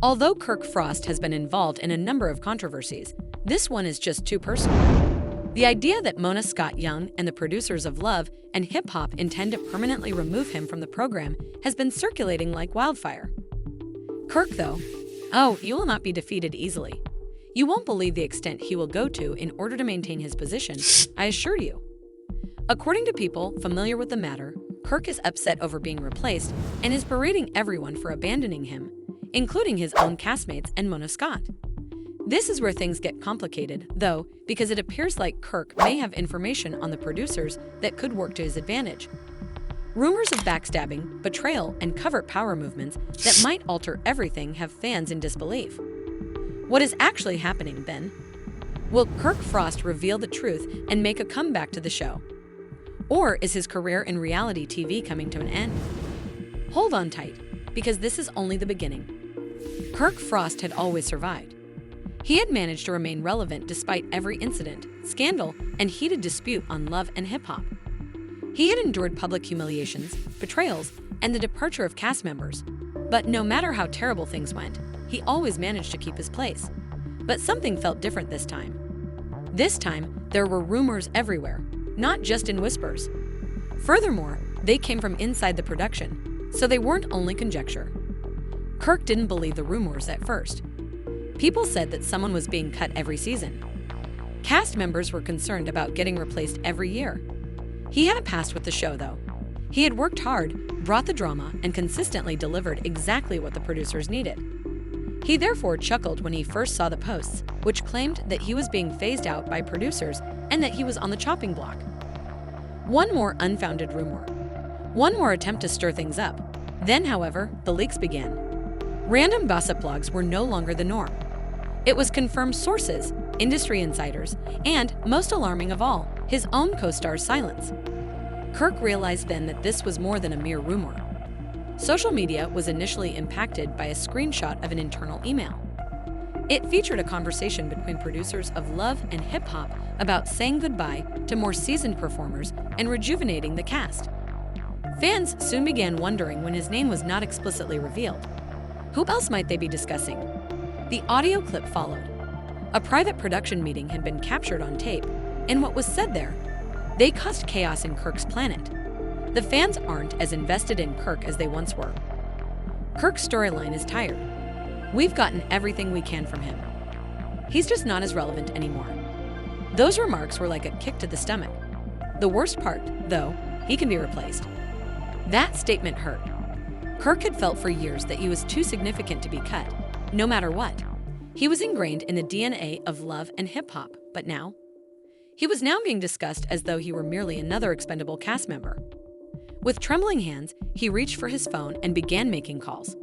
Although Kirk Frost has been involved in a number of controversies, this one is just too personal. The idea that Mona Scott-Young and the producers of Love and Hip Hop intend to permanently remove him from the program has been circulating like wildfire. Kirk, though, you will not be defeated easily. You won't believe the extent he will go to in order to maintain his position, I assure you. According to people familiar with the matter, Kirk is upset over being replaced and is berating everyone for abandoning him, including his own castmates and Mona Scott. This is where things get complicated, though, because it appears like Kirk may have information on the producers that could work to his advantage. Rumors of backstabbing, betrayal, and covert power movements that might alter everything have fans in disbelief. What is actually happening, then? Will Kirk Frost reveal the truth and make a comeback to the show? Or is his career in reality TV coming to an end? Hold on tight, because this is only the beginning. Kirk Frost had always survived. He had managed to remain relevant despite every incident, scandal, and heated dispute on Love and Hip Hop. He had endured public humiliations, betrayals, and the departure of cast members. But no matter how terrible things went, he always managed to keep his place. But something felt different this time. This time, there were rumors everywhere, not just in whispers. Furthermore, they came from inside the production, so they weren't only conjecture. Kirk didn't believe the rumors at first. People said that someone was being cut every season. Cast members were concerned about getting replaced every year. He had a past with the show, though. He had worked hard, brought the drama, and consistently delivered exactly what the producers needed. He therefore chuckled when he first saw the posts, which claimed that he was being phased out by producers and that he was on the chopping block. One more unfounded rumor. One more attempt to stir things up. Then, however, the leaks began. Random gossip blogs were no longer the norm. It was confirmed sources, industry insiders, and, most alarming of all, his own co-star's silence. Kirk realized then that this was more than a mere rumor. Social media was initially impacted by a screenshot of an internal email. It featured a conversation between producers of Love and Hip Hop about saying goodbye to more seasoned performers and rejuvenating the cast. Fans soon began wondering when his name was not explicitly revealed. Who else might they be discussing? The audio clip followed. A private production meeting had been captured on tape, and what was said there? They caused chaos in Kirk's planet. The fans aren't as invested in Kirk as they once were. Kirk's storyline is tired. We've gotten everything we can from him. He's just not as relevant anymore. Those remarks were like a kick to the stomach. The worst part, though, he can be replaced. That statement hurt. Kirk had felt for years that he was too significant to be cut, no matter what. He was ingrained in the DNA of Love and Hip Hop, but now? He was now being discussed as though he were merely another expendable cast member. With trembling hands, he reached for his phone and began making calls.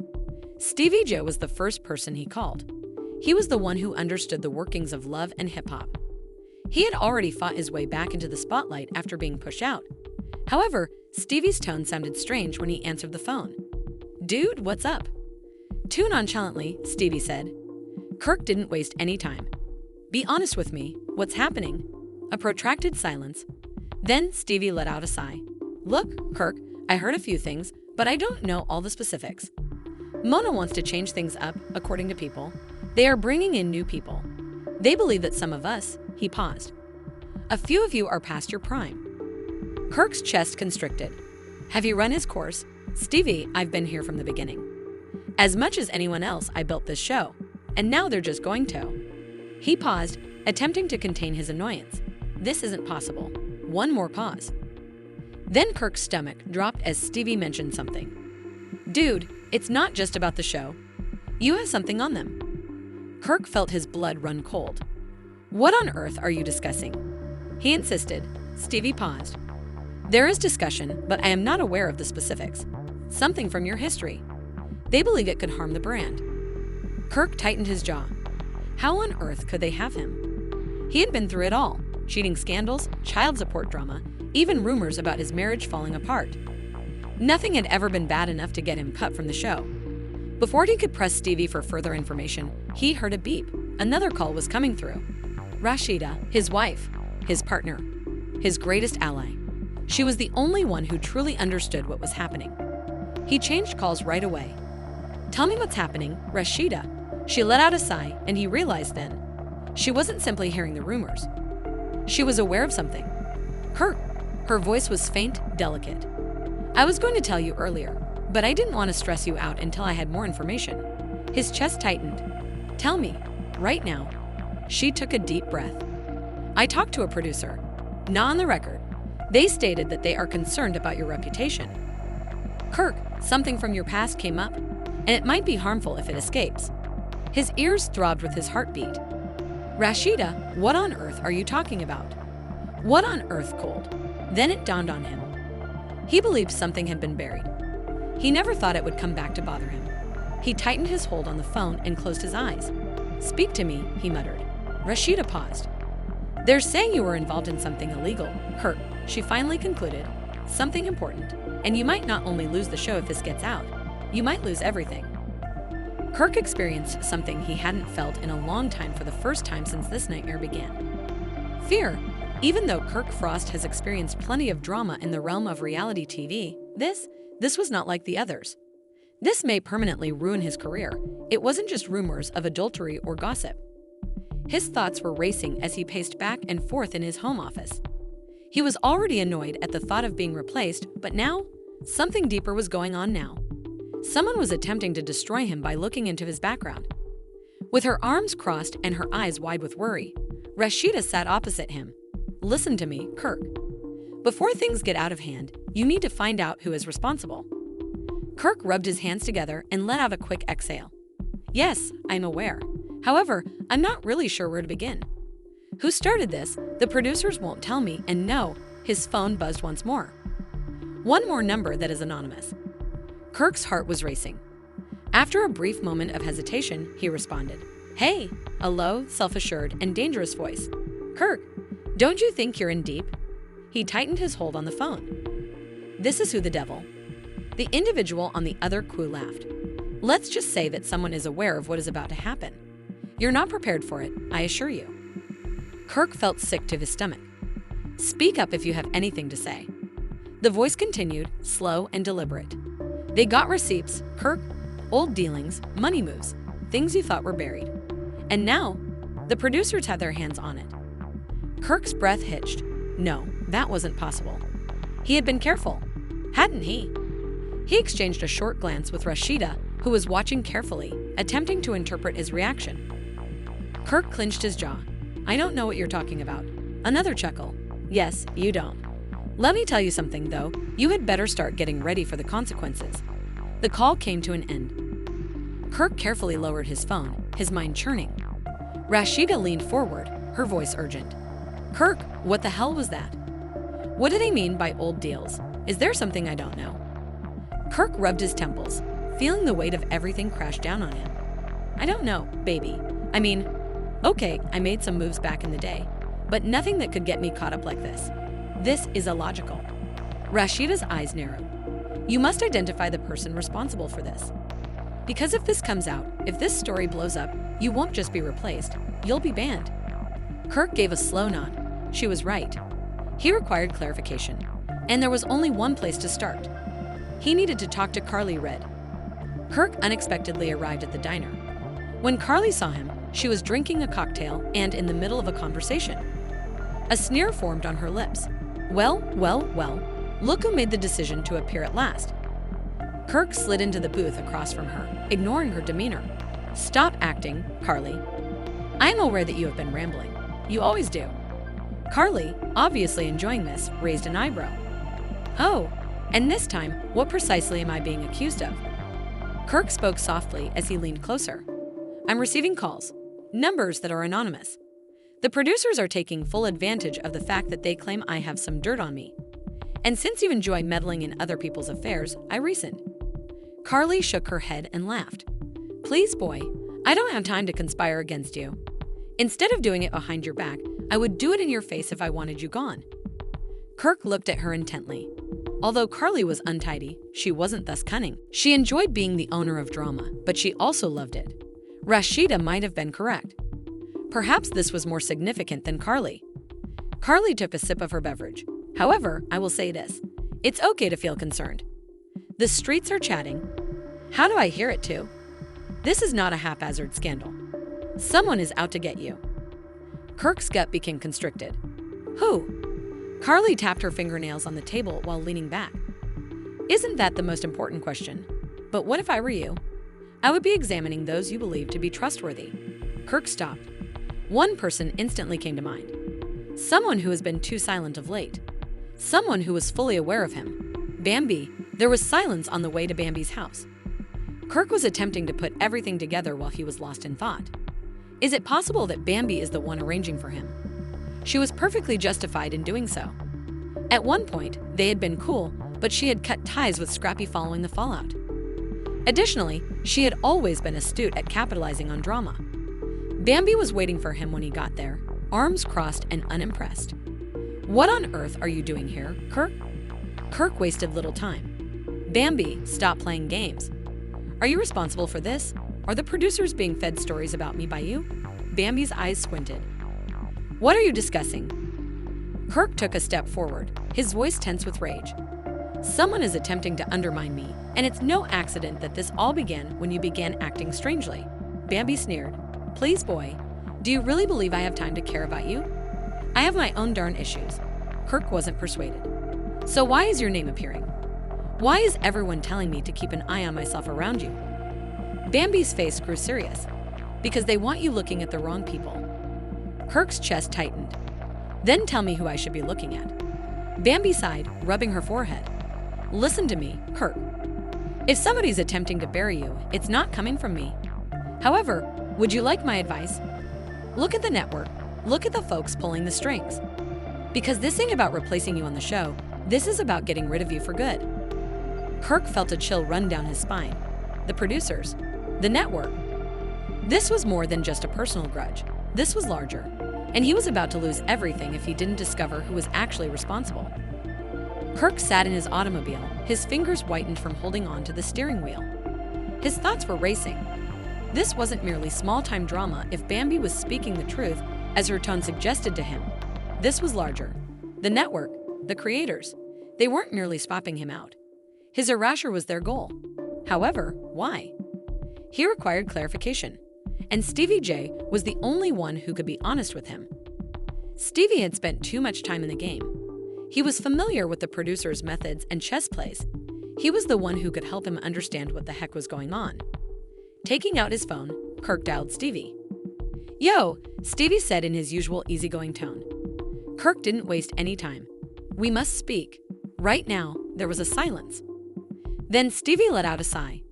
Stevie J was the first person he called. He was the one who understood the workings of Love and Hip Hop. He had already fought his way back into the spotlight after being pushed out. However, Stevie's tone sounded strange when he answered the phone. "Dude, what's up?" Too nonchalantly, Stevie said. Kirk didn't waste any time. "Be honest with me, what's happening?" A protracted silence. Then Stevie let out a sigh. "Look, Kirk, I heard a few things, but I don't know all the specifics. Mona wants to change things up, according to people. They are bringing in new people. They believe that some of us," he paused. "A few of you are past your prime." Kirk's chest constricted. "Have you run his course?" "Stevie, I've been here from the beginning. As much as anyone else, I built this show, and now they're just going to." He paused, attempting to contain his annoyance. This isn't possible. One more pause. Then Kirk's stomach dropped as Stevie mentioned something. "Dude, it's not just about the show. You have something on them." Kirk felt his blood run cold. "What on earth are you discussing?" he insisted. Stevie paused. "There is discussion, but I am not aware of the specifics. Something from your history. They believe it could harm the brand." Kirk tightened his jaw. How on earth could they have him? He had been through it all: cheating scandals, child support drama, even rumors about his marriage falling apart. Nothing had ever been bad enough to get him cut from the show. Before he could press Stevie for further information, he heard a beep. Another call was coming through. Rashida, his wife, his partner, his greatest ally. She was the only one who truly understood what was happening. He changed calls right away. Tell me what's happening, Rashida. She let out a sigh, and he realized then. She wasn't simply hearing the rumors. She was aware of something. Kirk. Her voice was faint, delicate. I was going to tell you earlier, but I didn't want to stress you out until I had more information. His chest tightened. Tell me, right now. She took a deep breath. I talked to a producer. Not on the record. They stated that they are concerned about your reputation. Kirk, something from your past came up, and it might be harmful if it escapes. His ears throbbed with his heartbeat. Rashida, what on earth are you talking about? What on earth, Cold? Then it dawned on him. He believed something had been buried. He never thought it would come back to bother him. He tightened his hold on the phone and closed his eyes. Speak to me, he muttered. Rashida paused. They're saying you were involved in something illegal, Kirk, she finally concluded. Something important. And you might not only lose the show if this gets out, you might lose everything. Kirk experienced something he hadn't felt in a long time for the first time since this nightmare began. Fear. Even though Kirk Frost has experienced plenty of drama in the realm of reality TV, this was not like the others. This may permanently ruin his career. It wasn't just rumors of adultery or gossip. His thoughts were racing as he paced back and forth in his home office. He was already annoyed at the thought of being replaced, but now, something deeper was going on now. Someone was attempting to destroy him by looking into his background. With her arms crossed and her eyes wide with worry, Rashida sat opposite him. Listen to me, Kirk. Before things get out of hand, you need to find out who is responsible. Kirk rubbed his hands together and let out a quick exhale. Yes, I'm aware. However, I'm not really sure where to begin. Who started this? The producers won't tell me, and no, his phone buzzed once more. One more number that is anonymous. Kirk's heart was racing. After a brief moment of hesitation, he responded. Hey, a low, self-assured, and dangerous voice. Kirk, don't you think you're in deep? He tightened his hold on the phone. This is who the devil. The individual on the other queue laughed. Let's just say that someone is aware of what is about to happen. You're not prepared for it, I assure you. Kirk felt sick to his stomach. Speak up if you have anything to say. The voice continued, slow and deliberate. They got receipts, Kirk, old dealings, money moves, things you thought were buried. And now, the producers had their hands on it. Kirk's breath hitched. No, that wasn't possible. He had been careful, hadn't he? He exchanged a short glance with Rashida, who was watching carefully, attempting to interpret his reaction. Kirk clenched his jaw. I don't know what you're talking about. Another chuckle. Yes, you don't. Let me tell you something, though. You had better start getting ready for the consequences. The call came to an end. Kirk carefully lowered his phone, his mind churning. Rashida leaned forward, her voice urgent. Kirk, what the hell was that? What do they mean by old deals? Is there something I don't know? Kirk rubbed his temples, feeling the weight of everything crash down on him. I don't know, baby. I mean, okay, I made some moves back in the day, but nothing that could get me caught up like this. This is illogical. Rashida's eyes narrowed. You must identify the person responsible for this. Because if this comes out, if this story blows up, you won't just be replaced, you'll be banned. Kirk gave a slow nod. She was right. He required clarification, and there was only one place to start. He needed to talk to Carly Red. Kirk unexpectedly arrived at the diner. When Carly saw him, she was drinking a cocktail and in the middle of a conversation. A sneer formed on her lips. Well, look who made the decision to appear at last. Kirk slid into the booth across from her, ignoring her demeanor. Stop acting, Carly. I am aware that you have been rambling. You always do. Carly, obviously enjoying this, raised an eyebrow. Oh, and this time, what precisely am I being accused of? Kirk spoke softly as he leaned closer. I'm receiving calls, numbers that are anonymous. The producers are taking full advantage of the fact that they claim I have some dirt on me. And since you enjoy meddling in other people's affairs, I rescind. Carly shook her head and laughed. Please, boy, I don't have time to conspire against you. Instead of doing it behind your back, I would do it in your face if I wanted you gone. Kirk looked at her intently. Although Carly was untidy, she wasn't thus cunning. She enjoyed being the owner of drama, but she also loved it. Rashida might have been correct. Perhaps this was more significant than Carly. Carly took a sip of her beverage. However, I will say this. It's okay to feel concerned. The streets are chatting. How do I hear it too? This is not a haphazard scandal. Someone is out to get you. Kirk's gut became constricted. Who? Carly tapped her fingernails on the table while leaning back. Isn't that the most important question? But what if I were you? I would be examining those you believe to be trustworthy. Kirk stopped. One person instantly came to mind. Someone who has been too silent of late. Someone who was fully aware of him. Bambi. There was silence on the way to Bambi's house. Kirk was attempting to put everything together while he was lost in thought. Is it possible that Bambi is the one arranging for him? She was perfectly justified in doing so. At one point, they had been cool, but she had cut ties with Scrappy following the fallout. Additionally, she had always been astute at capitalizing on drama. Bambi was waiting for him when he got there, arms crossed and unimpressed. What on earth are you doing here, Kirk? Kirk wasted little time. Bambi, stop playing games. Are you responsible for this? Are the producers being fed stories about me by you? Bambi's eyes squinted. What are you discussing? Kirk took a step forward, his voice tense with rage. Someone is attempting to undermine me, and it's no accident that this all began when you began acting strangely. Bambi sneered. Please, boy, do you really believe I have time to care about you? I have my own darn issues. Kirk wasn't persuaded. So why is your name appearing? Why is everyone telling me to keep an eye on myself around you? Bambi's face grew serious. Because they want you looking at the wrong people. Kirk's chest tightened. Then tell me who I should be looking at. Bambi sighed, rubbing her forehead. Listen to me, Kirk. If somebody's attempting to bury you, it's not coming from me. However, would you like my advice? Look at the network. Look at the folks pulling the strings. Because this ain't about replacing you on the show. This is about getting rid of you for good. Kirk felt a chill run down his spine. The producers. The network. This was more than just a personal grudge. This was larger. And he was about to lose everything if he didn't discover who was actually responsible. Kirk sat in his automobile, his fingers whitened from holding on to the steering wheel. His thoughts were racing. This wasn't merely small-time drama if Bambi was speaking the truth, as her tone suggested to him. This was larger. The network, the creators, they weren't merely swapping him out. His erasure was their goal. However, why? He required clarification, and Stevie J was the only one who could be honest with him. Stevie had spent too much time in the game. He was familiar with the producer's methods and chess plays. He was the one who could help him understand what the heck was going on. Taking out his phone, Kirk dialed Stevie. Yo, Stevie said in his usual easygoing tone. Kirk didn't waste any time. We must speak. Right now, there was a silence. Then Stevie let out a sigh.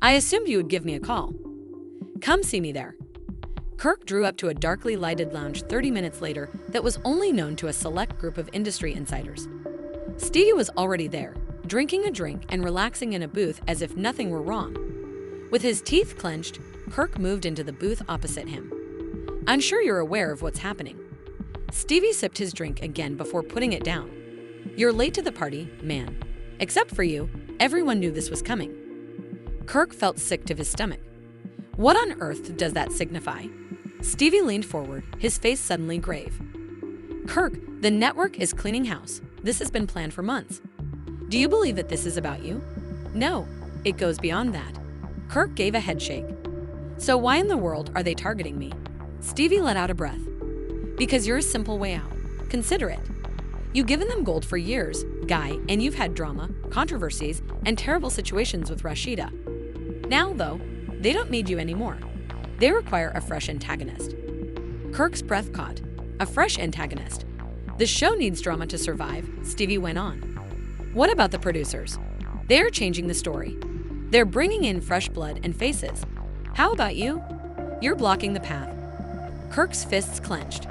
I assumed you would give me a call. Come see me there. Kirk drew up to a darkly lighted lounge 30 minutes later that was only known to a select group of industry insiders. Stevie was already there, drinking a drink and relaxing in a booth as if nothing were wrong. With his teeth clenched, Kirk moved into the booth opposite him. I'm sure you're aware of what's happening. Stevie sipped his drink again before putting it down. You're late to the party, man. Except for you, everyone knew this was coming. Kirk felt sick to his stomach. What on earth does that signify? Stevie leaned forward, his face suddenly grave. Kirk, the network is cleaning house. This has been planned for months. Do you believe that this is about you? No, it goes beyond that. Kirk gave a headshake. So why in the world are they targeting me? Stevie let out a breath. Because you're a simple way out. Consider it. You've given them gold for years, Guy, and you've had drama, controversies, and terrible situations with Rashida. Now, though, they don't need you anymore. They require a fresh antagonist. Kirk's breath caught. A fresh antagonist. The show needs drama to survive, Stevie went on. What about the producers? They're changing the story. They're bringing in fresh blood and faces. How about you? You're blocking the path. Kirk's fists clenched.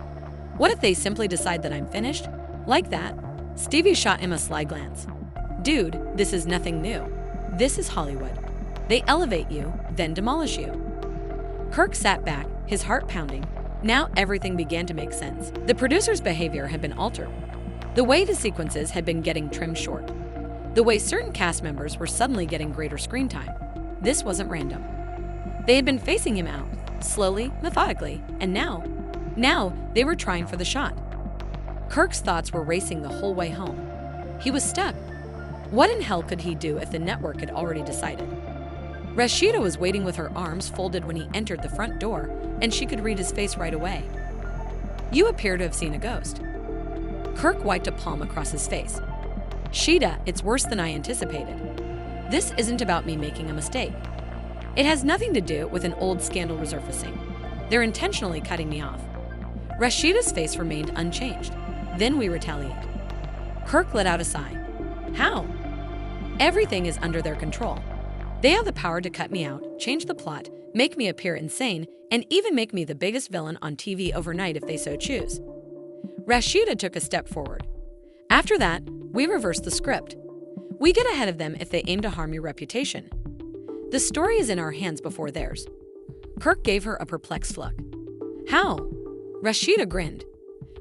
What if they simply decide that I'm finished? Like that? Stevie shot him a sly glance. Dude, this is nothing new. This is Hollywood. They elevate you, then demolish you. Kirk sat back, his heart pounding. Now everything began to make sense. The producer's behavior had been altered. The way the sequences had been getting trimmed short. The way certain cast members were suddenly getting greater screen time. This wasn't random. They had been phasing him out, slowly, methodically, and now they were trying for the shot. Kirk's thoughts were racing the whole way home. He was stuck. What in hell could he do if the network had already decided? Rashida was waiting with her arms folded when he entered the front door, and she could read his face right away. "You appear to have seen a ghost." Kirk wiped a palm across his face. "Sheeta, it's worse than I anticipated. This isn't about me making a mistake. It has nothing to do with an old scandal resurfacing. They're intentionally cutting me off." Rashida's face remained unchanged. "Then we retaliate." Kirk let out a sigh. "How?" "Everything is under their control. They have the power to cut me out, change the plot, make me appear insane, and even make me the biggest villain on TV overnight if they so choose." Rashida took a step forward. "After that, we reverse the script. We get ahead of them if they aim to harm your reputation. The story is in our hands before theirs." Kirk gave her a perplexed look. "How?" Rashida grinned.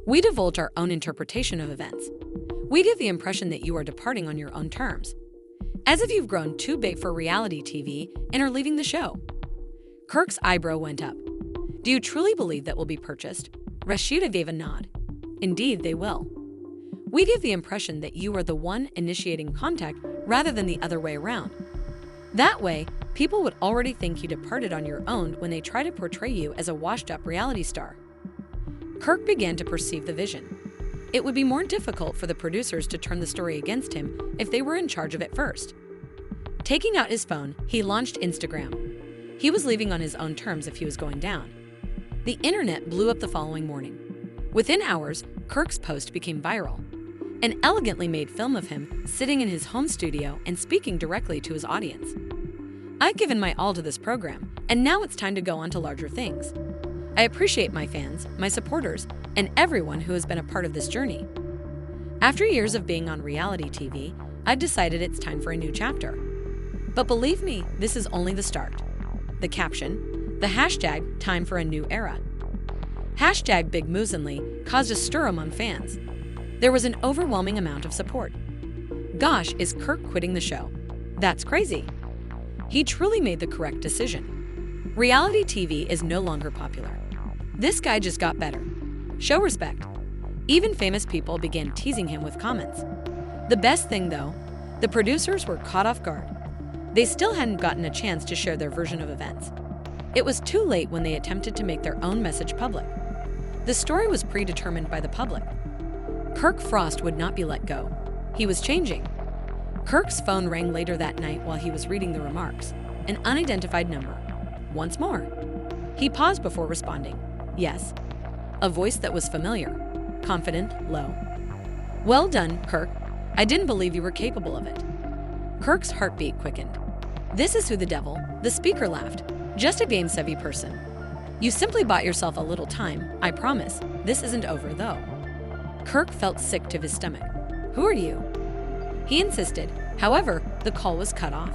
"We divulge our own interpretation of events. We give the impression that you are departing on your own terms, as if you've grown too big for reality TV and are leaving the show." Kirk's eyebrow went up. "Do you truly believe that will be purchased?" Rashida gave a nod. "Indeed, they will. We give the impression that you are the one initiating contact rather than the other way around. That way, people would already think you departed on your own when they try to portray you as a washed-up reality star." Kirk began to perceive the vision. It would be more difficult for the producers to turn the story against him if they were in charge of it first. Taking out his phone, he launched Instagram. He was leaving on his own terms if he was going down. The internet blew up the following morning. Within hours, Kirk's post became viral. An elegantly made film of him sitting in his home studio and speaking directly to his audience. "I've given my all to this program, and now it's time to go on to larger things. I appreciate my fans, my supporters, and everyone who has been a part of this journey. After years of being on reality TV, I've decided it's time for a new chapter. But believe me, this is only the start." The caption, the hashtag "time for a new era." Hashtag Big Musinli caused a stir among fans. There was an overwhelming amount of support. "Gosh, is Kirk quitting the show? That's crazy. He truly made the correct decision. Reality TV is no longer popular. This guy just got better. Show respect." Even famous people began teasing him with comments. The best thing, though, the producers were caught off guard. They still hadn't gotten a chance to share their version of events. It was too late when they attempted to make their own message public. The story was predetermined by the public. Kirk Frost would not be let go. He was changing. Kirk's phone rang later that night while he was reading the remarks. An unidentified number. Once more. He paused before responding. "Yes." A voice that was familiar. Confident, low. "Well done, Kirk. I didn't believe you were capable of it." Kirk's heartbeat quickened. "This is who the devil," the speaker laughed. "Just a game-savvy person. You simply bought yourself a little time, I promise. This isn't over, though." Kirk felt sick to his stomach. "Who are you?" He insisted. However, the call was cut off.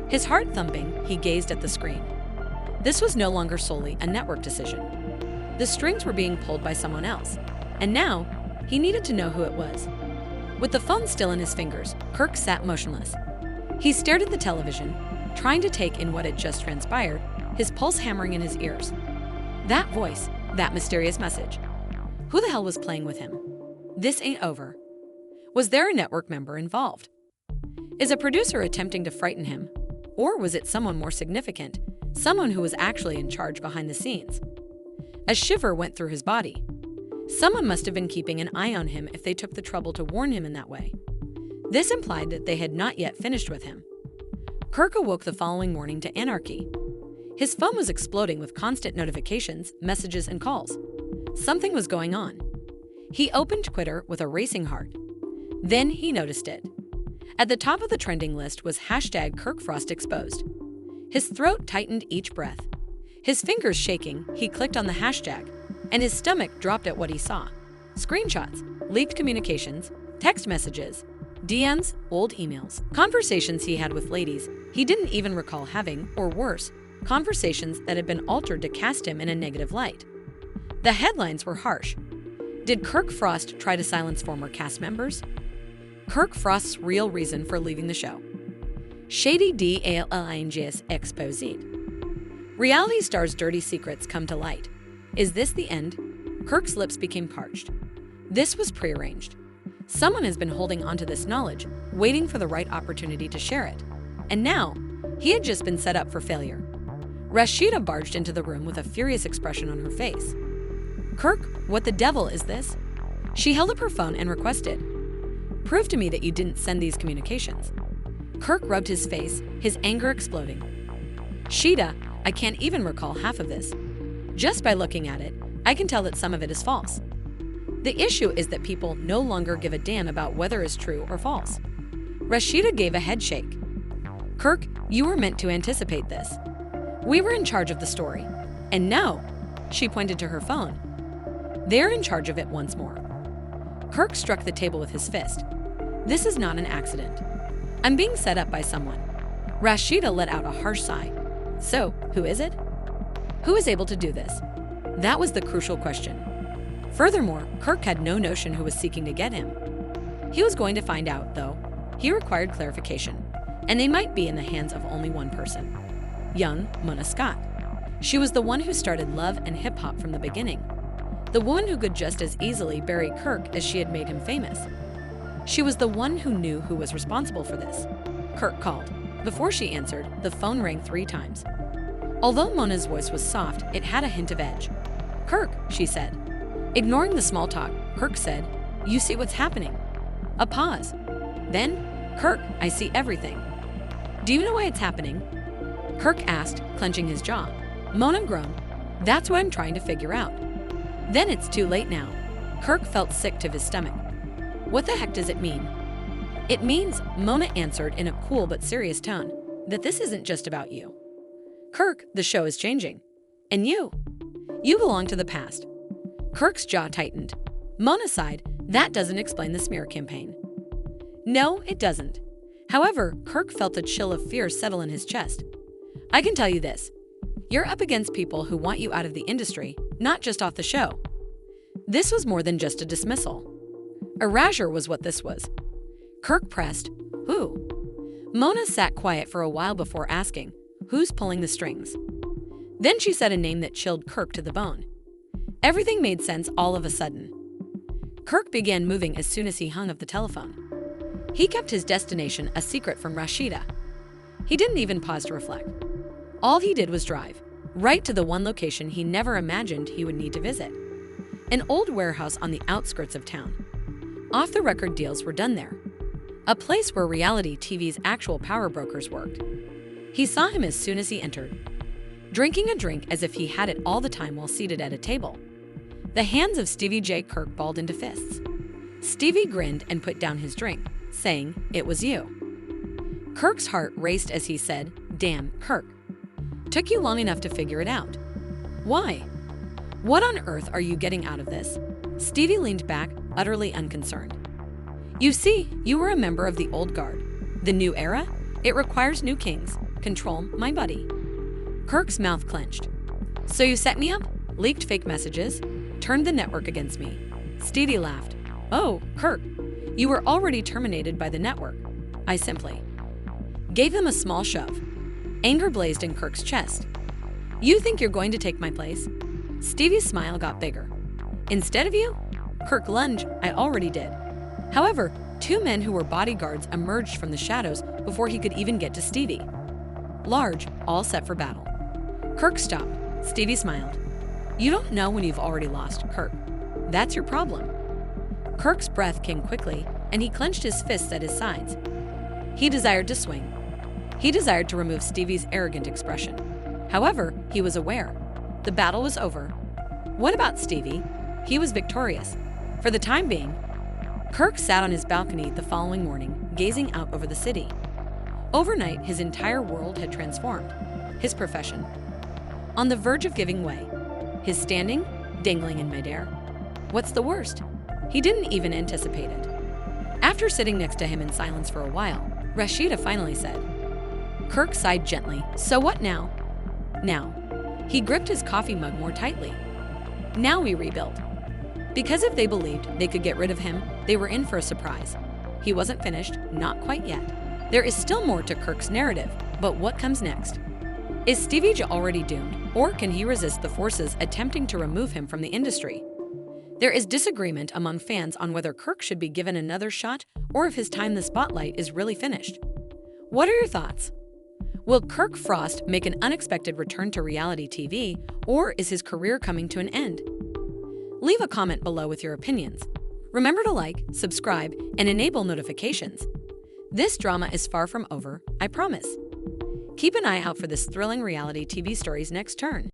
His heart thumping, he gazed at the screen. This was no longer solely a network decision. The strings were being pulled by someone else, and now he needed to know who it was. With the phone still in his fingers, Kirk sat motionless. He stared at the television, trying to take in what had just transpired, his pulse hammering in his ears. That voice, that mysterious message. Who the hell was playing with him? This ain't over. Was there a network member involved? Is a producer attempting to frighten him? Or was it someone more significant, someone who was actually in charge behind the scenes? A shiver went through his body. Someone must have been keeping an eye on him if they took the trouble to warn him in that way. This implied that they had not yet finished with him. Kirk awoke the following morning to anarchy. His phone was exploding with constant notifications, messages, and calls. Something was going on. He opened Twitter with a racing heart. Then he noticed it. At the top of the trending list was hashtag Kirk Frost exposed. His throat tightened each breath. His fingers shaking, he clicked on the hashtag, and his stomach dropped at what he saw. Screenshots, leaked communications, text messages, DMs, old emails, conversations he had with ladies he didn't even recall having, or worse, conversations that had been altered to cast him in a negative light. The headlines were harsh. Did Kirk Frost try to silence former cast members? Kirk Frost's real reason for leaving the show. Shady DALINGS exposed. Reality stars' dirty secrets come to light. Is this the end? Kirk's lips became parched. This was prearranged. Someone has been holding onto this knowledge, waiting for the right opportunity to share it. And now, He had just been set up for failure. Rashida barged into the room with a furious expression on her face. "Kirk, what the devil is this?" She held up her phone and requested, "Prove to me that you didn't send these communications." Kirk rubbed his face, his anger exploding. "Sheeta, I can't even recall half of this. Just by looking at it, I can tell that some of it is false. The issue is that people no longer give a damn about whether it's true or false." Rashida gave a head shake. "Kirk, you were meant to anticipate this. We were in charge of the story. And now," she pointed to her phone, "they're in charge of it once more." Kirk struck the table with his fist. "This is not an accident. I'm being set up by someone." Rashida let out a harsh sigh. "So, who is it? Who is able to do this?" That was the crucial question. Furthermore, Kirk had no notion who was seeking to get him. He was going to find out, though. He required clarification, and they might be in the hands of only one person. Young Mona Scott. She was the one who started love and hip-hop from the beginning. The woman who could just as easily bury Kirk as she had made him famous. She was the one who knew who was responsible for this. Kirk called. Before she answered, the phone rang 3 times. Although Mona's voice was soft, it had a hint of edge. "Kirk," she said. Ignoring the small talk, Kirk said, "You see what's happening?" A pause. Then, "Kirk, I see everything." "Do you know why it's happening?" Kirk asked, clenching his jaw. Mona groaned. "That's what I'm trying to figure out." "Then it's too late now." Kirk felt sick to his stomach. "What the heck does it mean?" "It means," Mona answered in a cool but serious tone, "that this isn't just about you. Kirk, the show is changing. And you belong to the past." Kirk's jaw tightened. Mona sighed. "That doesn't explain the smear campaign." "No, it doesn't." However, Kirk felt a chill of fear settle in his chest. "I can tell you this. You're up against people who want you out of the industry, not just off the show." This was more than just a dismissal. Erasure was what this was. Kirk pressed, "Who?" Mona sat quiet for a while before asking, "Who's pulling the strings?" Then she said a name that chilled Kirk to the bone. Everything made sense all of a sudden. Kirk began moving as soon as he hung up the telephone. He kept his destination a secret from Rashida. He didn't even pause to reflect. All he did was drive, right to the one location he never imagined he would need to visit. An old warehouse on the outskirts of town. Off-the-record deals were done there. A place where reality TV's actual power brokers worked. He saw him as soon as he entered, drinking a drink as if he had it all the time while seated at a table. The hands of Stevie J. Kirk balled into fists. Stevie grinned and put down his drink, saying, "It was you." Kirk's heart raced as he said, "Damn, Kirk. Took you long enough to figure it out. Why? What on earth are you getting out of this?" Stevie leaned back, utterly unconcerned. "You see, you were a member of the old guard. The new era? It requires new kings. Control, my buddy." Kirk's mouth clenched. "So you set me up? Leaked fake messages? Turned the network against me?" Stevie laughed. "Oh, Kirk, you were already terminated by the network. I simply gave them a small shove." Anger blazed in Kirk's chest. "You think you're going to take my place?" Stevie's smile got bigger. "Instead of you?" Kirk lunged. "I already did." However, 2 men who were bodyguards emerged from the shadows before he could even get to Stevie. Large, all set for battle. Kirk stopped. Stevie smiled. "You don't know when you've already lost, Kirk. That's your problem." Kirk's breath came quickly, and he clenched his fists at his sides. He desired to swing. He desired to remove Stevie's arrogant expression. However, he was aware. The battle was over. What about Stevie? He was victorious. For the time being. Kirk sat on his balcony the following morning, gazing out over the city. Overnight, his entire world had transformed. His profession, on the verge of giving way. His standing, dangling in midair. What's the worst? He didn't even anticipate it. After sitting next to him in silence for a while, Rashida finally said. Kirk sighed gently. "So what now?" "Now." He gripped his coffee mug more tightly. "Now we rebuild." Because if they believed they could get rid of him, they were in for a surprise. He wasn't finished, not quite yet. There is still more to Kirk's narrative, but what comes next? Is Stevie J already doomed, or can he resist the forces attempting to remove him from the industry? There is disagreement among fans on whether Kirk should be given another shot or if his time in the spotlight is really finished. What are your thoughts? Will Kirk Frost make an unexpected return to reality TV, or is his career coming to an end? Leave a comment below with your opinions. Remember to like, subscribe, and enable notifications. This drama is far from over, I promise. Keep an eye out for this thrilling reality TV story's next turn.